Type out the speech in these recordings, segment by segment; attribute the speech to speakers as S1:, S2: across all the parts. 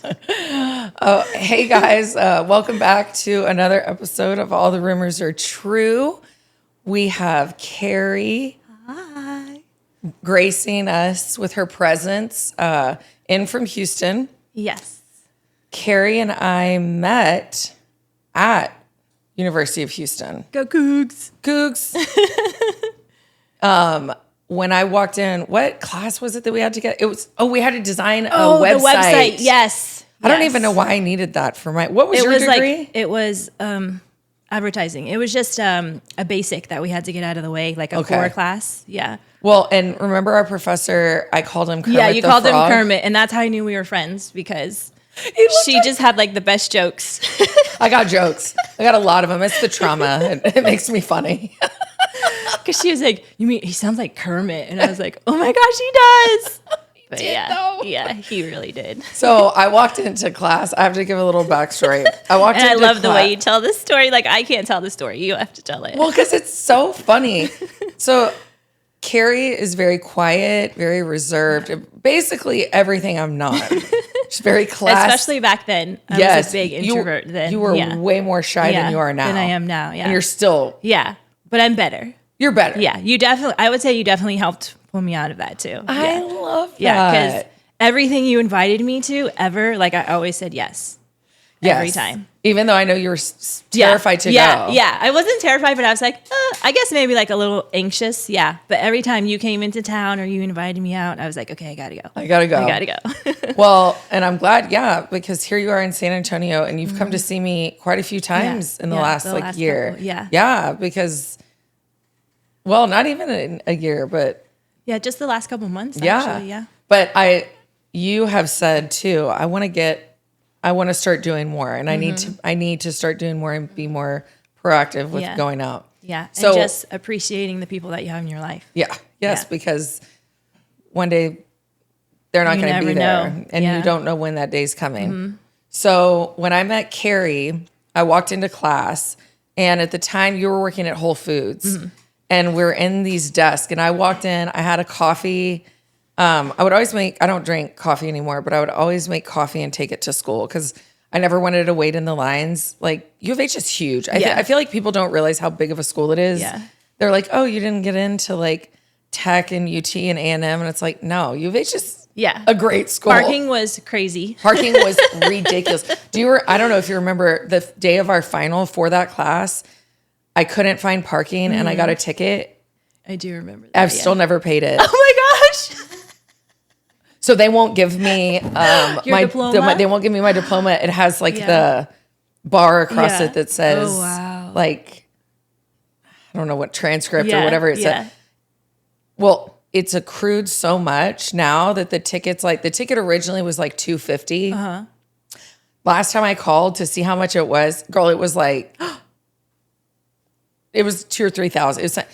S1: Oh, hey guys, welcome back to another episode of All the Rumors Are True. We have Kari gracing us with her presence in from Houston.
S2: Yes.
S1: Kari and I met at University of Houston.
S2: Go Cougs.
S1: Cougs. When I walked in, what class was it that we had to get? It was, we had to design a website.
S2: The website, yes.
S1: I don't even know why I needed that for what was your degree?
S2: It was advertising. It was just a basic that we had to get out of the way, like a core class. Yeah.
S1: Well, and remember our professor, I called him Kermit
S2: Yeah, you called him
S1: Frog?
S2: Kermit, and that's how I knew we were friends, because she just had like the best jokes.
S1: I got jokes. I got a lot of them. It's the trauma. It makes me funny.
S2: Because she was like, "You mean he sounds like Kermit?" And I was like, "Oh my gosh, he does!" But yeah, he really did.
S1: So I walked into class. I have to give a little backstory. I
S2: love the way you tell this story. Like, I can't tell the story. You have to tell it.
S1: Well, because it's so funny. So Kari is very quiet, very reserved. Basically everything I'm not. She's very classy.
S2: Especially back then. I was a big introvert then.
S1: You were way more shy than you are now.
S2: Than I am now, yeah.
S1: And you're still.
S2: Yeah, but I'm better.
S1: You're better.
S2: Yeah, I would say you definitely helped pull me out of that too.
S1: I love that.
S2: Yeah, because everything you invited me to ever, like, I always said yes. Every time.
S1: Even though I know you were terrified to go.
S2: Yeah, I wasn't terrified, but I was like, I guess maybe like a little anxious. Yeah, but every time you came into town or you invited me out, I was like, okay, I gotta go.
S1: I gotta go. Well, and I'm glad, because here you are in San Antonio, and you've come to see me quite a few times in the last year.
S2: Couple,
S1: Yeah, because, well, not even in a year, but.
S2: Yeah, just the last couple months, actually, yeah.
S1: But you have said too, I want to start doing more, and I need to start doing more and be more proactive with going out.
S2: Yeah, so, and just appreciating the people that you have in your life.
S1: Yes, because one day they're not going to be there, and you don't know when that day's coming. Mm-hmm. So when I met Kari, I walked into class, and at the time you were working at Whole Foods, and we're in these desks, and I walked in, I had a coffee. I would always I don't drink coffee anymore, but I would always make coffee and take it to school because I never wanted to wait in the lines. Like, U of H is huge. I feel like people don't realize how big of a school it is.
S2: Yeah.
S1: They're like, oh, you didn't get into like Tech and UT and A&M. And it's like, no, U of H is a great school.
S2: Parking was crazy.
S1: Parking was ridiculous. I don't know if you remember the day of our final for that class, I couldn't find parking and I got a ticket.
S2: I do remember that.
S1: I've still never paid it.
S2: Oh my gosh.
S1: So they won't give me my
S2: diploma?
S1: They won't give me my diploma. It has like the bar across it that says like, I don't know what transcript or whatever it said. Well, it's accrued so much now that the ticket originally was like $250.
S2: Uh-huh.
S1: Last time I called to see how much it was, girl, it was like it was $2,000 or $3,000. It was like,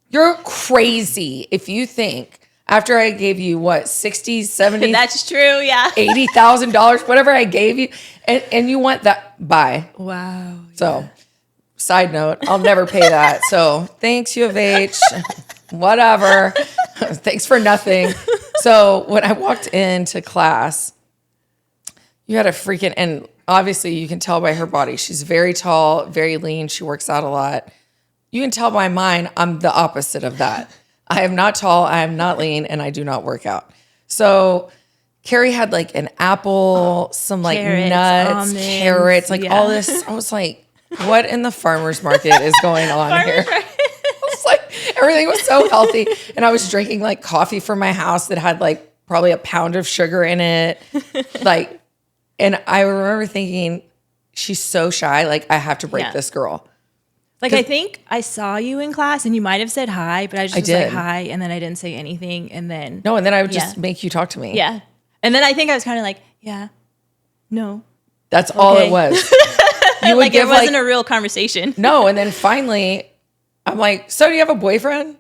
S1: you're crazy if you think after I gave you what, 60, 70,
S2: that's true, yeah.
S1: $80,000, whatever I gave you, and you want that, bye.
S2: Wow.
S1: So, side note, I'll never pay that. So, thanks, U of H, whatever. Thanks for nothing. So, when I walked into class, you had and obviously you can tell by her body. She's very tall, very lean. She works out a lot. You can tell by mine, I'm the opposite of that. I am not tall, I am not lean, and I do not work out. So Kari had like an apple, some like nuts, almonds, carrots, like all this. I was like, what in the farmer's market is going on here? I was like, everything was so healthy. And I was drinking like coffee from my house that had like probably a pound of sugar in it. Like, and I remember thinking, she's so shy. Like, I have to break this girl.
S2: Like, I think I saw you in class and you might have said hi, but I just was like, hi. And then I didn't say anything. And then.
S1: No, and then I would just make you talk to me.
S2: Yeah. And then I think I was kind of like, no.
S1: That's all it was.
S2: You would like, it wasn't a real conversation.
S1: No. And then finally, I'm like, so do you have a boyfriend?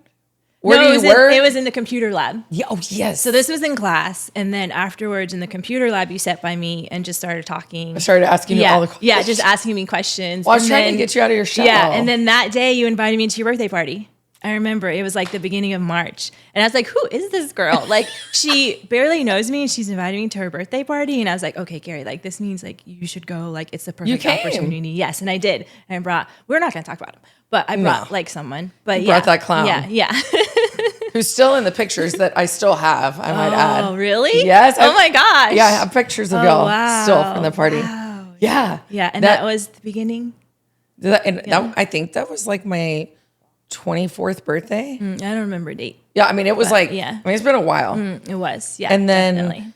S1: Where do you work?
S2: It was in the computer lab.
S1: Yeah, oh, yes.
S2: So this was in class. And then afterwards in the computer lab, you sat by me and just started talking.
S1: I started asking you all the questions.
S2: Yeah, just asking me questions.
S1: Well, I was trying to get you out of your shell.
S2: Yeah, and then that day you invited me to your birthday party. I remember it was like the beginning of March. And I was like, who is this girl? Like, she barely knows me and she's inviting me to her birthday party. And I was like, okay, Kari, like, this means like you should go. Like, it's the perfect opportunity. Yes. And I did. And we're not going to talk about him, but I brought like someone. But
S1: brought that clown.
S2: Yeah.
S1: Who's still in the pictures that I still have, I might add.
S2: Oh, really?
S1: Yes.
S2: Oh my gosh.
S1: Yeah, I have pictures of y'all still from the party.
S2: Wow.
S1: Yeah.
S2: Yeah. And that was the beginning.
S1: I think that was like my 24th birthday.
S2: I don't remember a date.
S1: Yeah, I mean, it was it's been a while.
S2: It was, yeah.
S1: And then,
S2: definitely.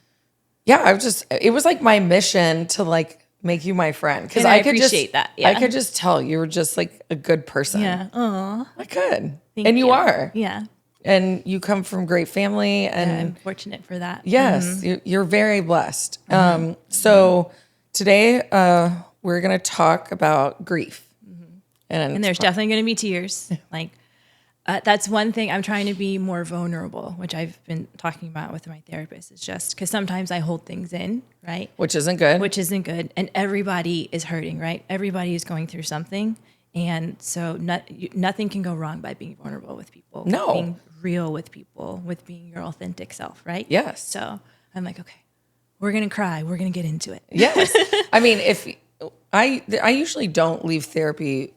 S1: Yeah, it was like my mission to like make you my friend. Because
S2: I could appreciate that. Yeah.
S1: I could just tell you were just like a good person.
S2: Yeah. Aw.
S1: I could.
S2: Thank
S1: you are.
S2: Yeah.
S1: And you come from great family. And
S2: I'm fortunate for that.
S1: Yes, you're very blessed. So today we're going to talk about grief.
S2: And there's definitely going to be tears. Like, that's one thing. I'm trying to be more vulnerable, which I've been talking about with my therapist. It's just because sometimes I hold things in, right?
S1: Which isn't good.
S2: And everybody is hurting, right? Everybody is going through something. And so nothing can go wrong by being vulnerable with people.
S1: No.
S2: Being real with people, with being your authentic self, right?
S1: Yes.
S2: So I'm like, okay, we're going to cry. We're going to get into it.
S1: Yes. I mean, if I usually don't leave therapy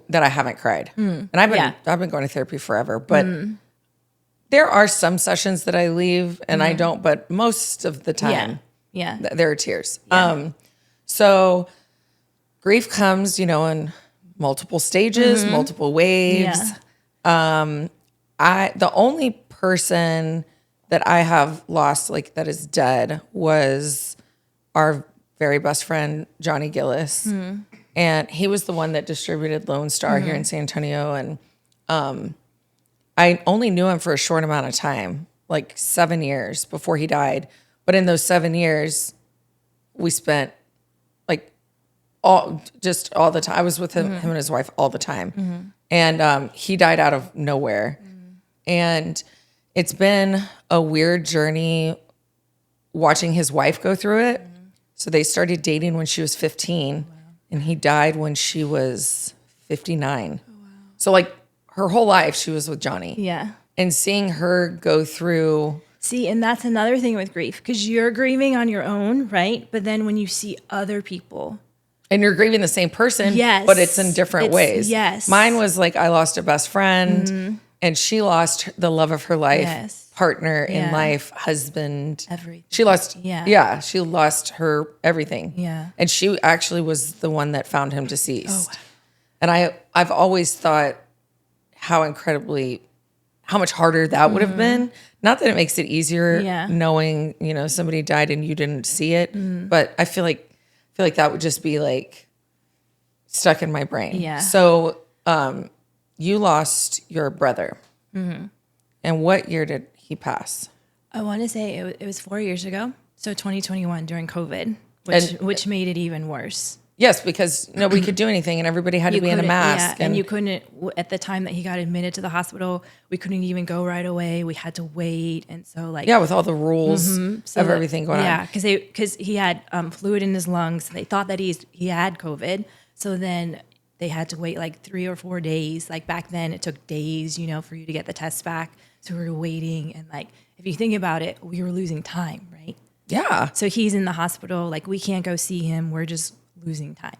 S1: that I haven't cried. And I've been going to therapy forever, but there are some sessions that I leave and I don't, but most of the time there are tears. Yeah. So grief comes, in multiple stages, multiple waves. Yeah. The only person that I have lost like that is dead was our very best friend, Johnny Gillis. And he was the one that distributed Lone Star here in San Antonio. And I only knew him for a short amount of time, like 7 years before he died. But in those 7 years, we spent like all the time. I was with him and his wife all the time. And he died out of nowhere. And it's been a weird journey watching his wife go through it. So they started dating when she was 15. And he died when she was 59. Oh, wow. So like her whole life she was with Johnny.
S2: Yeah.
S1: And seeing her go through.
S2: See, and that's another thing with grief because you're grieving on your own, right? But then when you see other people.
S1: And you're grieving the same person,
S2: yes,
S1: but it's in different ways.
S2: Yes.
S1: Mine was like I lost a best friend and she lost the love of her life, partner in life, husband.
S2: Everything.
S1: She lost, she lost her everything.
S2: Yeah.
S1: And she actually was the one that found him deceased.
S2: Oh, wow.
S1: And I've always thought how much harder that would have been. Not that it makes it easier knowing, somebody died and you didn't see it, but I feel like that would just be like stuck in my brain.
S2: Yeah.
S1: So, you lost your brother. And what year did he pass?
S2: I want to say it was 4 years ago. So 2021 during COVID, which made it even worse.
S1: Yes, because nobody could do anything and everybody had to be in a mask.
S2: Yeah, and you couldn't, at the time that he got admitted to the hospital, we couldn't even go right away. We had to wait. And so like.
S1: Yeah, with all the rules of everything going on.
S2: Yeah, because he had fluid in his lungs. They thought that he had COVID. So then they had to wait like 3 or 4 days. Like back then it took days, for you to get the tests back. So we were waiting. And like, if you think about it, we were losing time, right?
S1: Yeah.
S2: So he's in the hospital. Like we can't go see him. We're just losing time.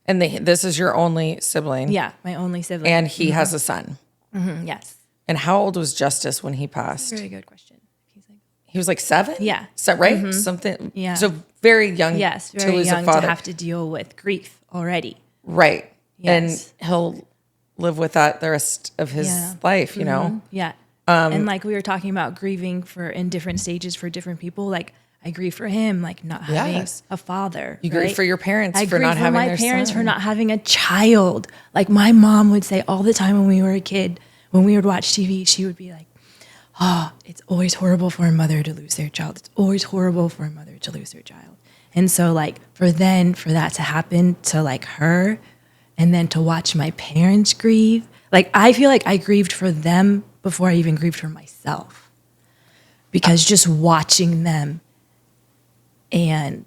S1: And this is your only sibling?
S2: Yeah, my only sibling.
S1: And he has a son?
S2: Yes.
S1: And how old was Justice when he passed?
S2: Very good question.
S1: He was like 7?
S2: Yeah.
S1: Right? Something.
S2: Yeah.
S1: So very young
S2: yes,
S1: to
S2: very
S1: lose
S2: young
S1: a father.
S2: to have to deal with grief already.
S1: Right.
S2: Yes.
S1: And he'll live with that the rest of his life,
S2: Yeah. And like we were talking about grieving in different stages for different people. Like I grieve for him, like not having a father.
S1: You grieve for your parents for not having their son.
S2: I grieve for my parents for not having a child. Like my mom would say all the time when we were a kid, when we would watch TV, she would be like, oh, it's always horrible for a mother to lose their child. It's always horrible for a mother to lose their child. And so like for that to happen to like her and then to watch my parents grieve, like I feel like I grieved for them before I even grieved for myself. Because just watching them and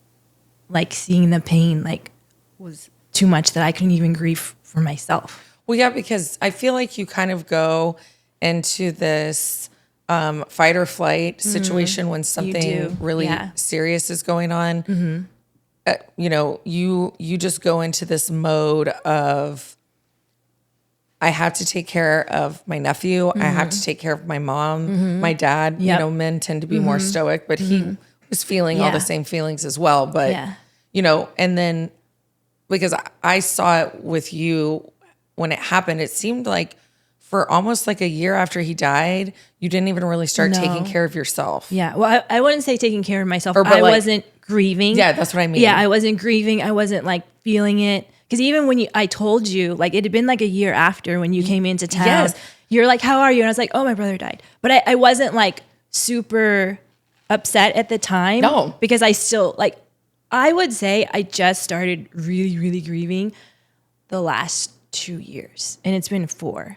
S2: like seeing the pain like was too much that I couldn't even grieve for myself.
S1: Well, yeah, because I feel like you kind of go into this fight or flight situation when something really serious is going on. You know, you just go into this mode of, I have to take care of my nephew. I have to take care of my mom, my dad. You know, men tend to be more stoic, but he was feeling all the same feelings as well. But, you know, and then because I saw it with you when it happened, it seemed like for almost like a year after he died, you didn't even really start taking care of yourself.
S2: Yeah. Well, I wouldn't say taking care of myself. I wasn't grieving.
S1: Yeah, that's what I mean.
S2: Yeah, I wasn't grieving. I wasn't like feeling it. Because even when I told you, like it had been like a year after when you came into town, you're like, how are you? And I was like, oh, my brother died. But I wasn't like super upset at the time.
S1: No.
S2: Because I still like, I would say I just started really, really grieving the last 2 years. And it's been 4.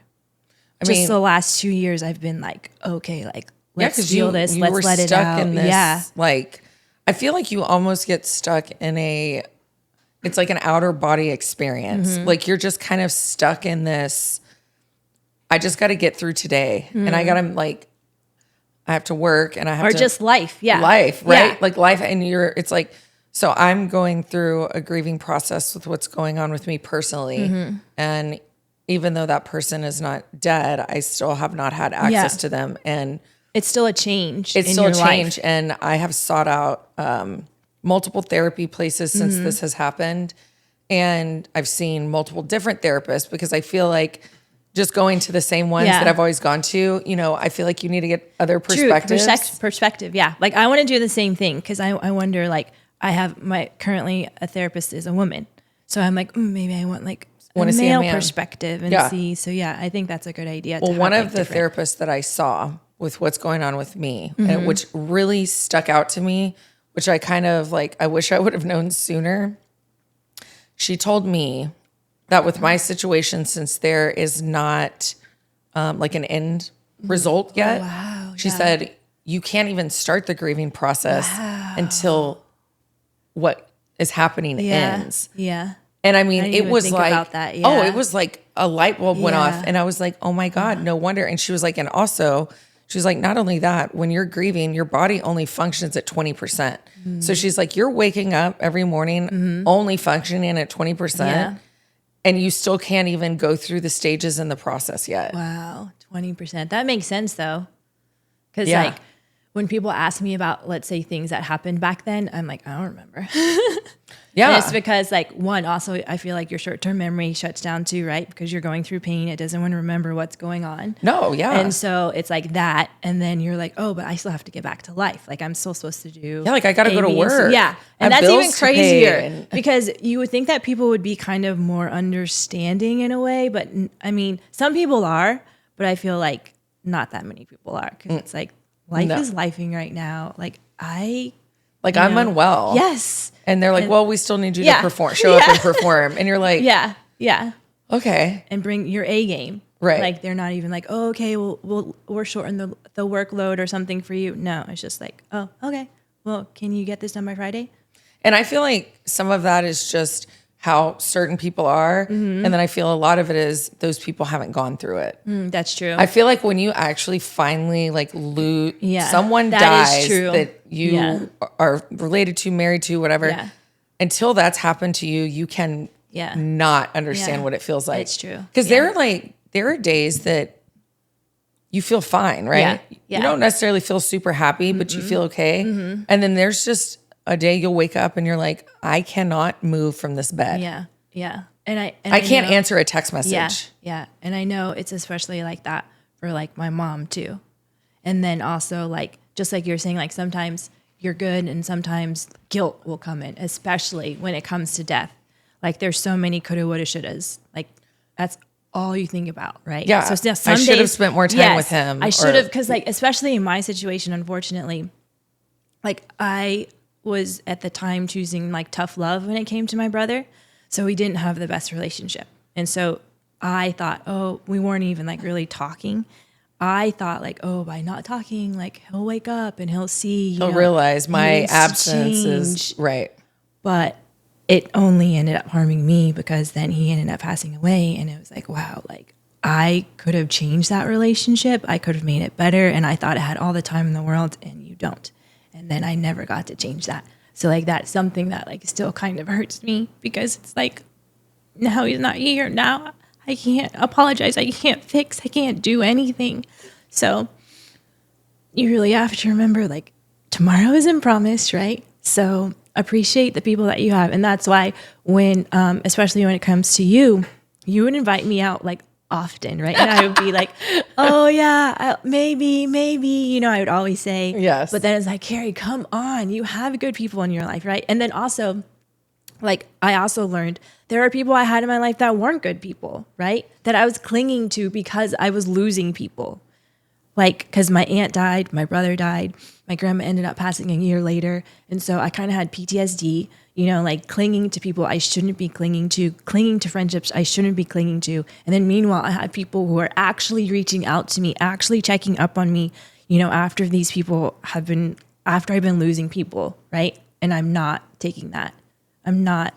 S2: I mean, the last 2 years, I've been like, okay, like, let's feel this. Let's let it out.
S1: In this, like, I feel like you almost get stuck in it's like an outer body experience. Like you're just kind of stuck in this, I just got to get through today. And I got to like, I have to work and I have to.
S2: Or just life. Yeah.
S1: Life, right? Yeah. Like life. And it's like, so I'm going through a grieving process with what's going on with me personally. And even though that person is not dead, I still have not had access to them. And
S2: it's still a change.
S1: It's still a change. And I have sought out multiple therapy places since this has happened. And I've seen multiple different therapists because I feel like just going to the same ones that I've always gone to, you know, I feel like you need to get other perspectives.
S2: Perspective, yeah. Like I want to do the same thing because I wonder, like, I have currently a therapist is a woman. So I'm like, maybe I want like a male perspective and see. So yeah, I think that's a good idea.
S1: Well, one of the therapists that I saw with what's going on with me, and which really stuck out to me, which I kind of like, I wish I would have known sooner. She told me that with my situation, since there is not like an end result yet, she said, you can't even start the grieving process until what is happening ends.
S2: Yeah.
S1: And I mean, it was like, oh, it was like a light bulb went off. And I was like, oh my God, no wonder. And she was like, and also, she was like, not only that, when you're grieving, your body only functions at 20%. So she's like, you're waking up every morning only functioning at 20%. And you still can't even go through the stages in the process yet.
S2: Wow, 20%. That makes sense though. Because like when people ask me about, let's say, things that happened back then, I'm like, I don't remember. And it's because like, one, also I feel like your short-term memory shuts down too, right? Because you're going through pain. It doesn't want to remember what's going on.
S1: No, yeah.
S2: And so it's like that. And then you're like, oh, but I still have to get back to life. Like I'm still supposed to do.
S1: Yeah, like I got to go to work.
S2: Yeah. And that's even crazier because you would think that people would be kind of more understanding in a way. But I mean, some people are, but I feel like not that many people are because it's like life is lifing right now. Like I'm unwell. Yes.
S1: And they're like, well, we still need you to perform, show up and perform. And you're like,
S2: yeah.
S1: Okay.
S2: And bring your A game.
S1: Right.
S2: Like they're not even like, oh, okay, we're shorten the workload or something for you. No, it's just like, oh, okay. Well, can you get this done by Friday?
S1: And I feel like some of that is just how certain people are. And then I feel a lot of it is those people haven't gone through it.
S2: That's true.
S1: I feel like when you actually finally like lose, someone dies that you are related to, married to, whatever, until that's happened to you, you can not understand what it feels like.
S2: It's true.
S1: Because there are days that you feel fine, right? You don't necessarily feel super happy, but you feel okay. And then there's just a day you'll wake up and you're like, I cannot move from this bed.
S2: Yeah. And I
S1: can't answer a text message.
S2: Yeah. And I know it's especially like that for like my mom too. And then also like, just like you're saying, like sometimes you're good and sometimes guilt will come in, especially when it comes to death. Like there's so many coulda, woulda, shouldas. Like that's all you think about, right?
S1: Yeah. So some I should have spent more time with him.
S2: I should have, because like, especially in my situation, unfortunately, like I was at the time choosing like tough love when it came to my brother. So we didn't have the best relationship. And so I thought, oh, we weren't even like really talking. I thought like, oh, by not talking, like he'll wake up and he'll see.
S1: He'll realize my absence is right.
S2: But it only ended up harming me because then he ended up passing away. And it was like, wow, like I could have changed that relationship. I could have made it better. And I thought I had all the time in the world, and you don't. And then I never got to change that. So like that's something that like still kind of hurts me, because it's like, now he's not here. Now I can't apologize. I can't fix. I can't do anything. So you really have to remember, like, tomorrow isn't promised, right? So appreciate the people that you have. And that's why when, especially when it comes to you, you would invite me out like often, right? And I would be like, oh yeah, maybe, I would always say,
S1: yes.
S2: But then it's like, Kari, come on, you have good people in your life, right? And then also, like, I also learned there are people I had in my life that weren't good people, right? That I was clinging to because I was losing people. Like, because my aunt died, my brother died, my grandma ended up passing a year later. And so I kind of had PTSD, like clinging to people I shouldn't be clinging to friendships I shouldn't be clinging to. And then meanwhile, I had people who are actually reaching out to me, actually checking up on me, after these people after I've been losing people, right? And I'm not taking that. I'm not,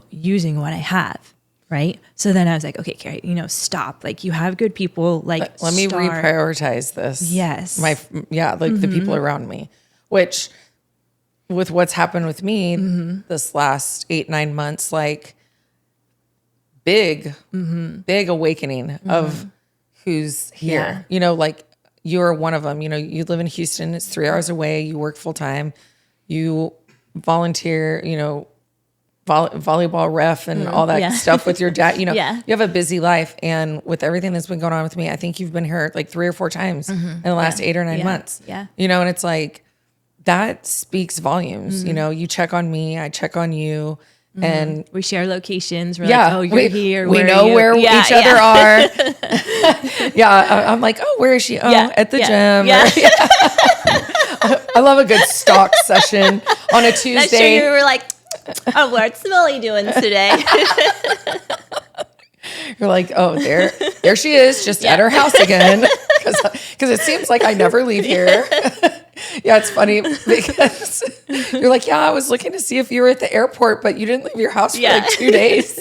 S2: using what I have. Right. So then I was like, okay, Kari, stop. Like, you have good people. Like,
S1: let me reprioritize this.
S2: Yes.
S1: The people around me, which with what's happened with me this last 8-9 months, like big awakening of who's here, like you're one of them, you live in Houston, it's 3 hours away. You work full time, you volunteer, volleyball ref and all that stuff with your dad, you have a busy life. And with everything that's been going on with me, I think you've been here like 3 or 4 times in the last 8 or 9 months.
S2: Yeah.
S1: And it's like, that speaks volumes. You check on me, I check on you, and
S2: we share locations. We're like, oh, you're here.
S1: We know where each other are. I'm like, oh, where is she? Oh, at the gym.
S2: Yeah.
S1: I love a good stalk session on a Tuesday.
S2: That's true. You were like, oh, what's Millie doing today?
S1: You're like, oh, there she is, just at her house again. Because it seems like I never leave here. Yeah, it's funny because you're like, yeah, I was looking to see if you were at the airport, but you didn't leave your house for like 2 days.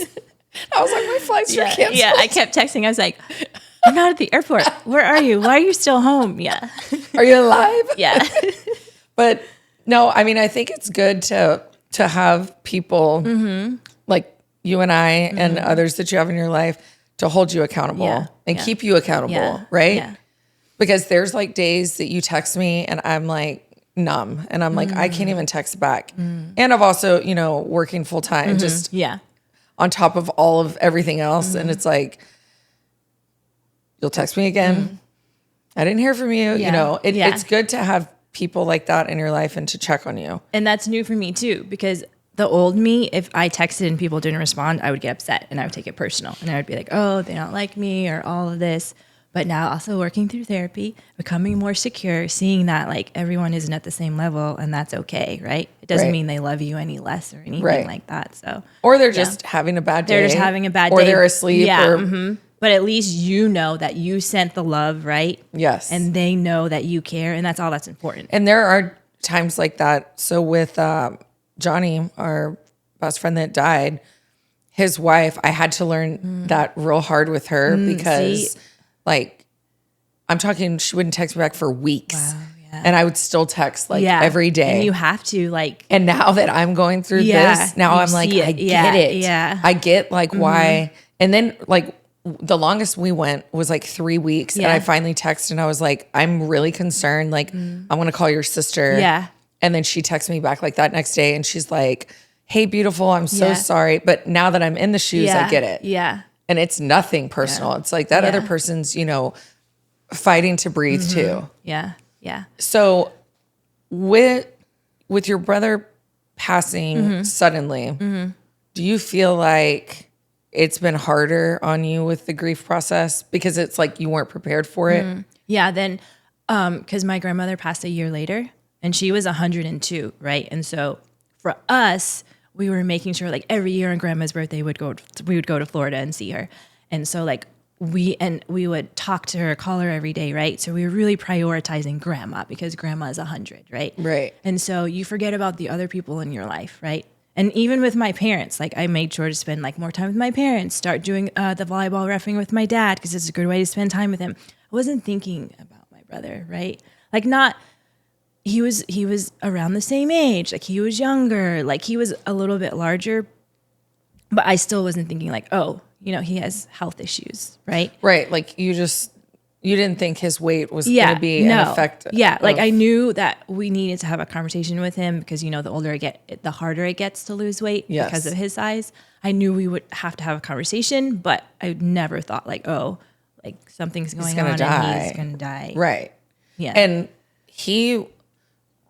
S1: I was like, my flights are canceled.
S2: Yeah, I kept texting. I was like, I'm not at the airport. Where are you? Why are you still home? Yeah.
S1: Are you alive?
S2: Yeah.
S1: But no, I mean, I think it's good to have people like you and I and others that you have in your life to hold you accountable and keep you accountable, right? Yeah. Because there's like days that you text me and I'm like numb and I'm like, I can't even text back. And I've also, working full time, just on top of all of everything else. And it's like, you'll text me again. I didn't hear from you. It's good to have people like that in your life and to check on you.
S2: And that's new for me too, because the old me, if I texted and people didn't respond, I would get upset and I would take it personal. And I would be like, oh, they don't like me or all of this. But now also working through therapy, becoming more secure, seeing that like everyone isn't at the same level and that's okay, right? It doesn't mean they love you any less or anything like that. So,
S1: or they're just having a bad day.
S2: They're just having a bad day.
S1: Or they're asleep.
S2: Yeah. But at least you know that you sent the love, right?
S1: Yes.
S2: And they know that you care, and that's all that's important.
S1: And there are times like that. So with Johnny, our best friend that died, his wife, I had to learn that real hard with her because like, I'm talking, she wouldn't text me back for weeks. Wow, yeah. And I would still text like every day.
S2: And you have to like.
S1: And now that I'm going through this, now I'm like, I get it.
S2: Yeah.
S1: I get like why. And then like the longest we went was like 3 weeks. And I finally texted and I was like, I'm really concerned. Like, I'm going to call your sister.
S2: Yeah.
S1: And then she texted me back like that next day and she's like, hey, beautiful, I'm so sorry. But now that I'm in the shoes, I get it.
S2: Yeah.
S1: And it's nothing personal. Yeah. It's like that other person's, fighting to breathe too.
S2: Yeah. Yeah.
S1: So with your brother passing suddenly, do you feel like it's been harder on you with the grief process because it's like you weren't prepared for it?
S2: Yeah. Then, because my grandmother passed a year later and she was 102, right? And so for us, we were making sure like every year on grandma's birthday we would go to Florida and see her. And so like we would talk to her, call her every day, right? So we were really prioritizing grandma because grandma is 100, right?
S1: Right.
S2: And so you forget about the other people in your life, right? And even with my parents, like I made sure to spend like more time with my parents, start doing the volleyball reffing with my dad because it's a good way to spend time with him. I wasn't thinking about my brother, right? Like not, he was around the same age, like he was younger, like he was a little bit larger, but I still wasn't thinking like, oh, you know, he has health issues, right?
S1: Right. Like you didn't think his weight was going to be an effect.
S2: Yeah. Like I knew that we needed to have a conversation with him because, you know, the older I get, the harder it gets to lose weight because of his size. I knew we would have to have a conversation, but I never thought like, oh, like something's going on and he's going to die.
S1: Right.
S2: Yeah.
S1: And he,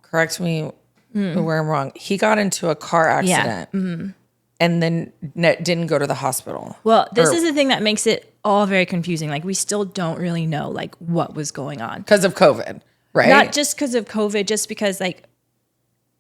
S1: correct me where I'm wrong, he got into a car accident.
S2: Yeah.
S1: And then didn't go to the hospital.
S2: Well, this is the thing that makes it all very confusing. Like we still don't really know like what was going on.
S1: Because of COVID, right?
S2: Not just because of COVID, just because like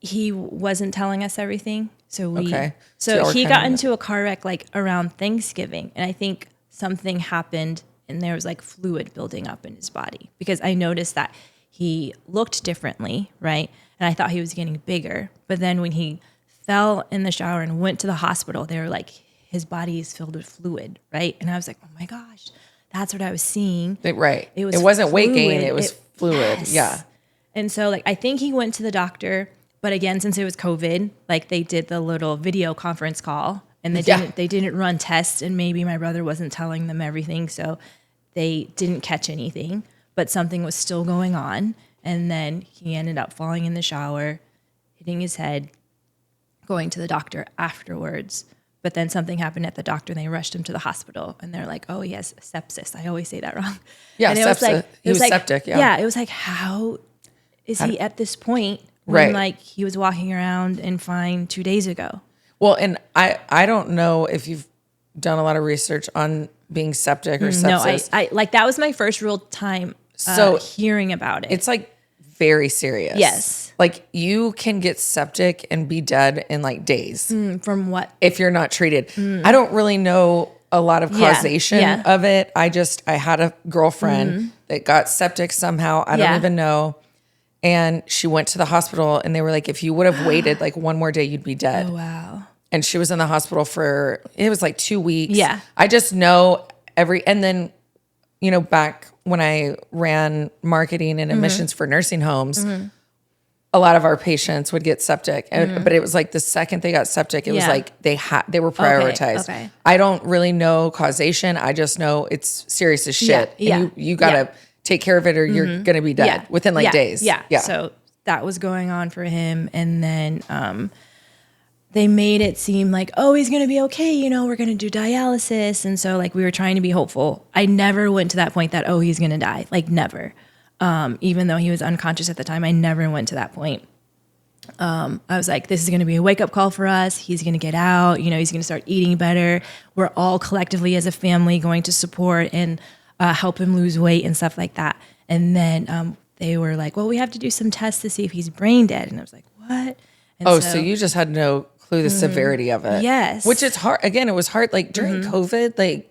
S2: he wasn't telling us everything. So he got into a car wreck like around Thanksgiving. And I think something happened and there was like fluid building up in his body because I noticed that he looked differently, right? And I thought he was getting bigger. But then when he fell in the shower and went to the hospital, they were like, his body is filled with fluid, right? And I was like, oh my gosh, that's what I was seeing.
S1: Right. It wasn't
S2: fluid.
S1: weight gain, it was fluid.
S2: Yes.
S1: Yeah.
S2: And so like, I think he went to the doctor, but again, since it was COVID, like they did the little video conference call and they didn't run tests and maybe my brother wasn't telling them everything. So they didn't catch anything, but something was still going on. And then he ended up falling in the shower, hitting his head, going to the doctor afterwards, but then something happened at the doctor and they rushed him to the hospital and they're like, oh, he has sepsis. I always say that wrong.
S1: Yeah,
S2: and
S1: sepsis. He was septic, yeah.
S2: Yeah, it was like, how is he at this point when like he was walking around and fine 2 days ago?
S1: Well, and I don't know if you've done a lot of research on being septic or sepsis.
S2: No, I like that was my first real time hearing about it.
S1: It's like very serious.
S2: Yes.
S1: Like you can get septic and be dead in like days.
S2: From what?
S1: If you're not treated. I don't really know a lot of causation of it. I had a girlfriend that got septic somehow. I don't even know. And she went to the hospital and they were like, if you would have waited like one more day, you'd be dead.
S2: Oh, wow.
S1: And she was in the hospital it was like 2 weeks.
S2: Yeah.
S1: I just know and then, you know, back when I ran marketing and admissions for nursing homes, a lot of our patients would get septic, but it was like the second they got septic, it was like they were prioritized.
S2: Okay.
S1: I don't really know causation. I just know it's serious as shit.
S2: Yeah.
S1: And you gotta take care of it or you're going to be dead within like days.
S2: Yeah. So that was going on for him. And then, they made it seem like, oh, he's going to be okay. You know, we're going to do dialysis. And so like we were trying to be hopeful. I never went to that point that, oh, he's going to die. Like never. Even though he was unconscious at the time, I never went to that point. I was like, this is going to be a wake up call for us. He's going to get out. You know, he's going to start eating better. We're all collectively as a family going to support and help him lose weight and stuff like that. And then they were like, well, we have to do some tests to see if he's brain dead. And I was like, what? And
S1: so you just had no clue the severity of it.
S2: Yes.
S1: Which is hard. Again, it was hard. Like during COVID, like,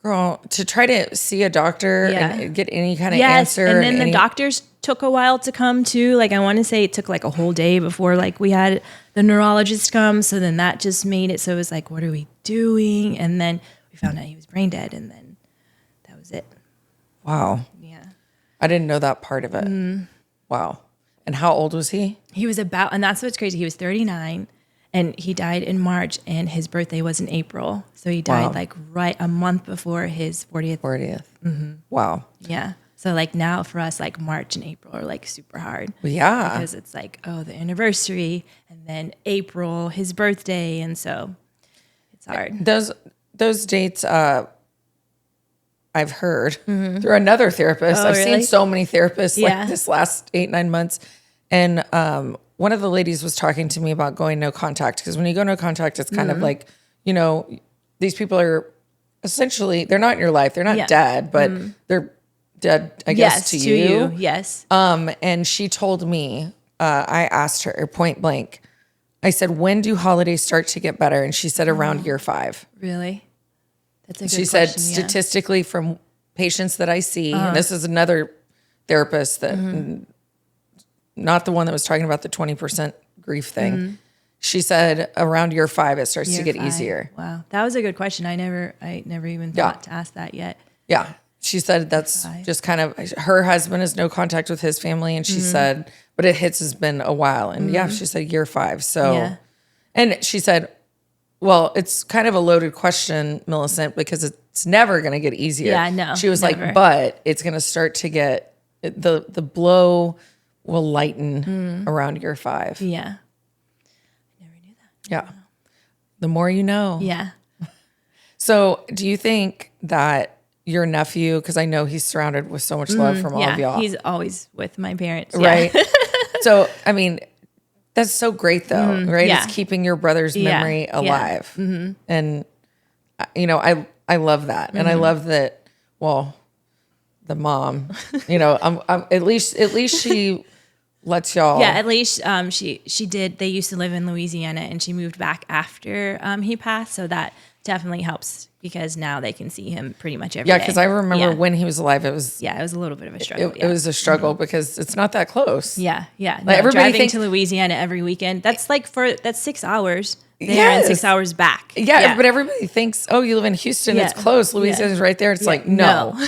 S1: girl, to try to see a doctor and get any kind of answer.
S2: And then the doctors took a while to come too. Like I want to say it took like a whole day before like we had the neurologist come. So then that just made it so it was like, what are we doing? And then we found out he was brain dead and then that was it.
S1: Wow.
S2: Yeah.
S1: I didn't know that part of it. Wow. And how old was he?
S2: He was and that's what's crazy. He was 39 and he died in March and his birthday was in April. So he died like right a month before his 40th.
S1: 40th. Wow.
S2: Yeah. So like now for us, like March and April are like super hard.
S1: Yeah.
S2: Because it's like, oh, the anniversary and then April, his birthday. And so it's hard.
S1: Those dates, I've heard through another therapist. I've seen so many therapists like this last 8-9 months. And one of the ladies was talking to me about going no contact. Because when you go no contact, it's kind of like, you know, these people are essentially, they're not in your life. They're not dead, but they're dead, I guess, to you.
S2: Yes.
S1: And she told me, I asked her point blank, I said, when do holidays start to get better? And she said around year 5.
S2: Really? That's a good
S1: She said,
S2: question, yeah.
S1: statistically, from patients that I see, and this is another therapist that, not the one that was talking about the 20% grief thing. She said around year 5, it starts to get easier.
S2: Wow. That was a good question. I never even thought to ask that yet.
S1: Yeah. She said that's just kind of, her husband has no contact with his family. And she said, but it has been a while. And she said year 5. So, and she said, well, it's kind of a loaded question, Millicent, because it's never going to get easier.
S2: Yeah, no.
S1: She was
S2: never.
S1: like, but it's going to start to get, the blow will lighten around year 5.
S2: Yeah. I never knew that.
S1: Yeah. The more you know.
S2: Yeah.
S1: So do you think that your nephew, because I know he's surrounded with so much love from all of y'all.
S2: He's always with my parents.
S1: Right. So, I mean, that's so great though, right?
S2: Yeah.
S1: It's keeping your brother's memory alive. And, you know, I love that. And I love that, well, the mom, you know, I'm at least she lets y'all.
S2: Yeah, at least she did. They used to live in Louisiana, and she moved back after he passed. So that definitely helps because now they can see him pretty much every day.
S1: Yeah, because I remember when he was alive, it was
S2: it was a little bit of a struggle.
S1: It was a struggle because it's not that close.
S2: Yeah. No,
S1: Like everybody
S2: driving
S1: thinks
S2: to Louisiana every weekend. That's 6 hours there and 6 hours back.
S1: Yeah, but everybody thinks, oh, you live in Houston, it's close. Louisiana's right there. It's like, no.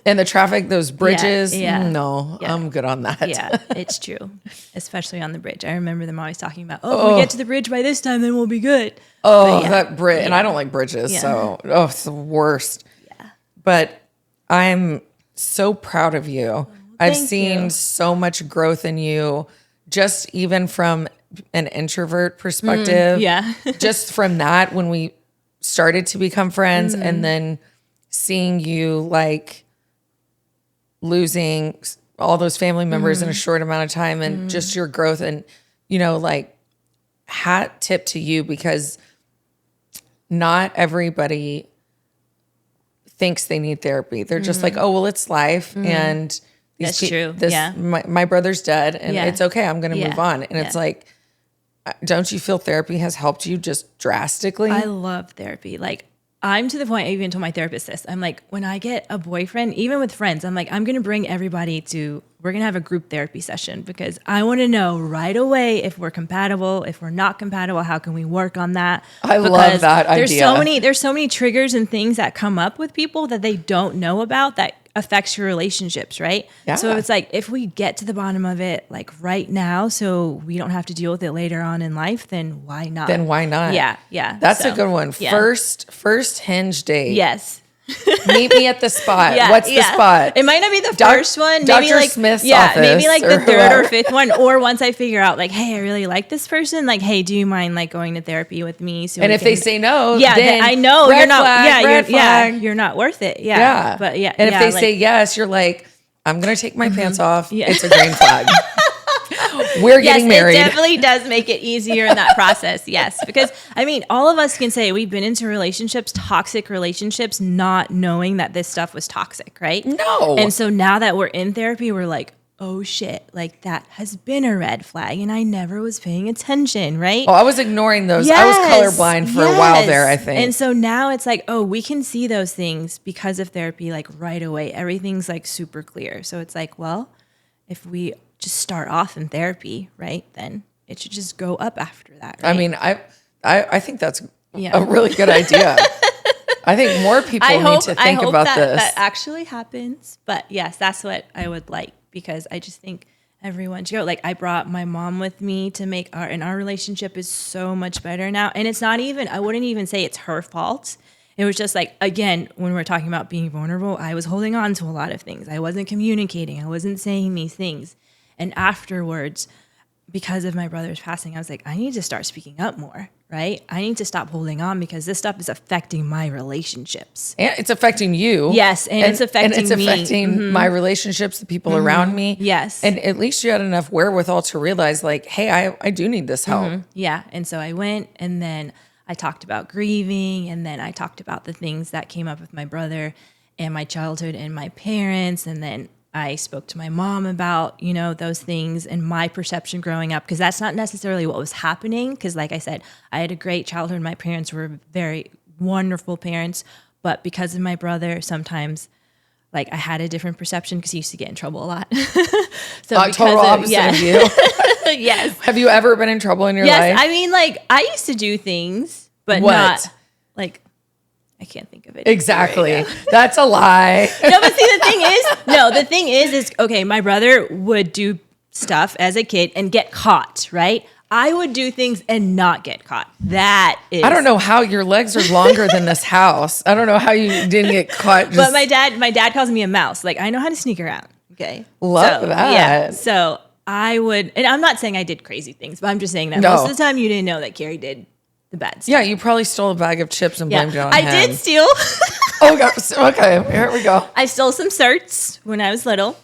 S1: And the traffic, those bridges, no, I'm good on that.
S2: Yeah, it's true. Especially on the bridge. I remember them always talking about, if we get to the bridge by this time, then we'll be good.
S1: Oh, that bridge. And I don't like bridges. So, it's the worst. Yeah. But I'm so proud of you. I've seen so much growth in you, just even from an introvert perspective. Just from that, when we started to become friends, and then seeing you like losing all those family members in a short amount of time, and just your growth, and, you know, like, hat tip to you, because not everybody thinks they need therapy. They're just like, oh, well, it's life. And
S2: that's true.
S1: My brother's dead, and it's okay. I'm going to move on. And it's like, don't you feel therapy has helped you just drastically?
S2: I love therapy. Like, I'm to the point, I even told my therapist this. I'm like, when I get a boyfriend, even with friends, I'm like, I'm going to bring everybody we're going to have a group therapy session, because I want to know right away if we're compatible, if we're not compatible, how can we work on that?
S1: I love that idea.
S2: There's so many triggers and things that come up with people that they don't know about that affects your relationships, right? Yeah. So it's like, if we get to the bottom of it, like right now, so we don't have to deal with it later on in life, then why not? Yeah.
S1: That's a good one. Yeah. First hinge date.
S2: Yes.
S1: Meet me at the spot. What's the spot?
S2: It might not be the first one. Maybe
S1: Dr.
S2: like
S1: Smith's office,
S2: maybe like the third
S1: whoever.
S2: or fifth one. Or once I figure out, like, hey, I really like this person. Like, hey, do you mind like going to therapy with me? So
S1: and if they say no,
S2: then I know
S1: red
S2: you're not.
S1: flag.
S2: You're not worth it. Yeah. But
S1: and if they say yes, you're like, I'm gonna take my pants off. Yeah. It's a green flag. We're getting married.
S2: It definitely does make it easier in that process. Yes. Because I mean, all of us can say we've been into relationships, toxic relationships, not knowing that this stuff was toxic, right?
S1: No.
S2: And so now that we're in therapy, we're like, oh shit, like that has been a red flag and I never was paying attention, right?
S1: Oh, I was ignoring those. Yes. I was colorblind for a while there, I think.
S2: And so now it's like, oh, we can see those things because of therapy, like right away. Everything's like super clear. So it's like, well, if we just start off in therapy, right, then it should just go up after that, right?
S1: I mean, I think that's a really good idea. I think more people need to think about this.
S2: That actually happens. But yes, that's what I would like, because I just think everyone should go. Like, I brought my mom with me to make our relationship is so much better now. And it's not even, I wouldn't even say it's her fault. It was just like, again, when we're talking about being vulnerable, I was holding on to a lot of things. I wasn't communicating. I wasn't saying these things. And afterwards, because of my brother's passing, I was like, I need to start speaking up more, right? I need to stop holding on, because this stuff is affecting my relationships.
S1: And it's affecting you.
S2: Yes, and it's affecting me.
S1: And it's affecting my relationships, the people around me.
S2: Yes.
S1: And at least you had enough wherewithal to realize, like, hey, I do need this help.
S2: Yeah, and so I went, and then I talked about grieving, and then I talked about the things that came up with my brother and my childhood and my parents, and then I spoke to my mom about, you know, those things and my perception growing up, because that's not necessarily what was happening. Because like I said, I had a great childhood. My parents were very wonderful parents, But because of my brother, sometimes like I had a different perception because he used to get in trouble a lot. So
S1: total opposite of you.
S2: Yes.
S1: Have you ever been in trouble in your
S2: Yes.
S1: life?
S2: I mean, like I used to do things, but
S1: What?
S2: not like I can't think of it.
S1: Exactly.
S2: Right now.
S1: That's a lie.
S2: No, but see, the thing is okay, my brother would do stuff as a kid and get caught, right? I would do things and not get caught. That is.
S1: I don't know how your legs are longer than this house. I don't know how you didn't get caught.
S2: But my dad calls me a mouse. Like I know how to sneak around. Okay.
S1: Love that.
S2: Yeah. So I would, and I'm not saying I did crazy things, but I'm just saying that most of the time you didn't know that Kari did the bad stuff.
S1: Yeah, you probably stole a bag of chips and blamed it on him.
S2: I did steal.
S1: Oh, God. Okay. Here we go.
S2: I stole some certs when I was little.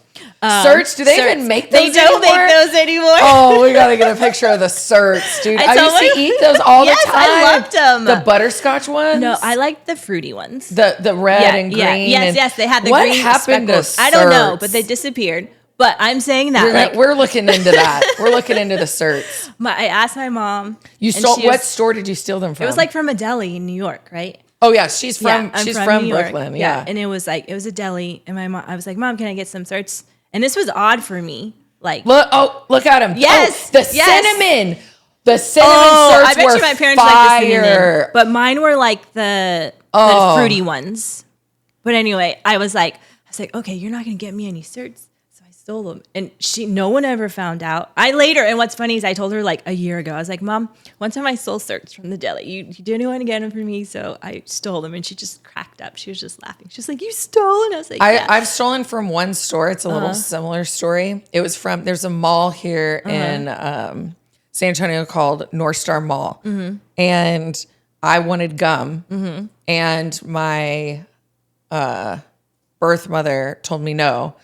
S1: Certs? Do they even make those
S2: They don't
S1: anymore?
S2: make those anymore.
S1: Oh, we got to get a picture of the certs, dude. I used to eat those all the time.
S2: I loved them.
S1: The butterscotch ones?
S2: No, I liked the fruity ones.
S1: The red and green.
S2: Yes, they had the
S1: what
S2: green
S1: happened
S2: speckles.
S1: to
S2: I don't know,
S1: certs?
S2: but they disappeared. But I'm saying that
S1: We're looking into that. We're looking into the certs.
S2: I asked my mom.
S1: You stole what store did you steal them from?
S2: It was like from a deli in New York, right?
S1: Oh yeah, she's from
S2: New York.
S1: Brooklyn. Yeah.
S2: And it was a deli, and my mom. I was like, Mom, can I get some certs? And this was odd for me. Like,
S1: look at him.
S2: Yes,
S1: the cinnamon. The cinnamon certs
S2: I bet
S1: were
S2: you my parents liked the cinnamon, but mine were like the fruity ones. But anyway, I was like, okay, you're not gonna get me any certs. Stole them, and no one ever found out. And what's funny is I told her like a year ago, I was like, Mom, one time I stole certs from the deli. You didn't want to get them for me, so I stole them. And she just cracked up. She was just laughing. She was like, you stole? And I was like, yeah.
S1: I've stolen from one store. It's a little similar story. It was there's a mall here in San Antonio called North Star Mall. Mm-hmm. And I wanted gum. Mm-hmm. And my birth mother told me no.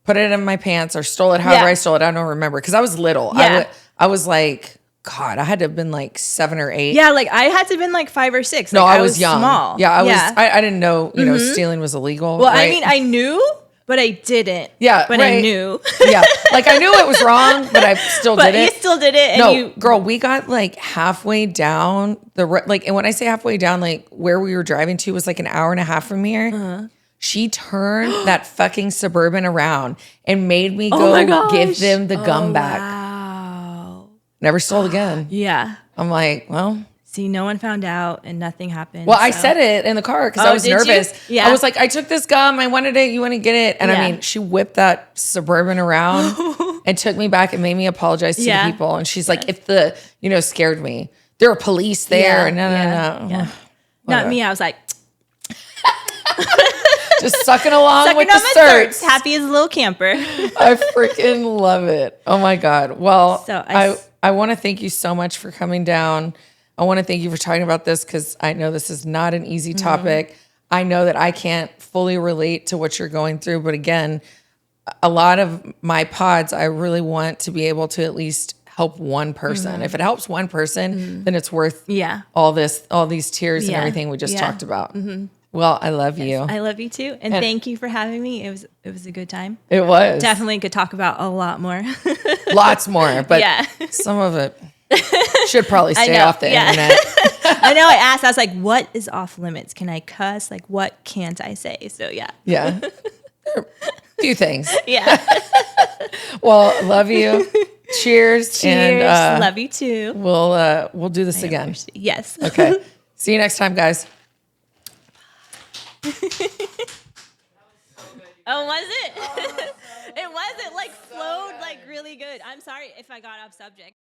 S1: Put it in my pants or stole it. However I stole it, I don't remember because I was little.
S2: Yeah.
S1: I was like, God, I had to have been like 7 or 8.
S2: Yeah, like I had to have been like 5 or 6.
S1: No,
S2: like,
S1: I was young.
S2: Small.
S1: Yeah, I didn't know, stealing was illegal.
S2: Well,
S1: right?
S2: I mean, I knew, but I didn't.
S1: Yeah,
S2: but I knew.
S1: Yeah, like I knew it was wrong, but I still did it.
S2: You still did it.
S1: And girl, we got like halfway down and when I say halfway down, like where we were driving to was like an hour and a half from here. Uh-huh. She turned that fucking Suburban around and made me go give them the gum back.
S2: Wow.
S1: Never stole again.
S2: Yeah.
S1: I'm like, well.
S2: See, no one found out and nothing happened.
S1: Well, I said it in the car because I was nervous.
S2: Yeah.
S1: I was like, I took this gum. I wanted it. You want to get it? And I mean, she whipped that Suburban around and took me back and made me apologize to the people. And she's like, scared me. There were police there. No.
S2: Yeah. Not me. I was like,
S1: just sucking along with the certs.
S2: Happy as a little camper.
S1: I freaking love it. Oh my God. Well,
S2: so
S1: I want to thank you so much for coming down. I want to thank you for talking about this because I know this is not an easy topic. Mm-hmm. I know that I can't fully relate to what you're going through. But again, a lot of my pods, I really want to be able to at least help one person. Mm-hmm. If it helps one person, then it's worth all these tears and everything we just talked about. Mm-hmm. Well, I love you.
S2: I love you too. And thank you for having me. It was a good time.
S1: It was.
S2: Definitely could talk about a lot more.
S1: Lots more, but some of it should probably stay off the internet.
S2: I know. I asked, I was like, what is off limits? Can I cuss? Like, what can't I say? So yeah.
S1: Yeah. A few things.
S2: Yeah.
S1: Well, love you. Cheers. And
S2: love you too.
S1: We'll do this again.
S2: Yes.
S1: Okay. See you next time, guys.
S2: Oh, was it? It wasn't like flowed like really good. I'm sorry if I got off subject.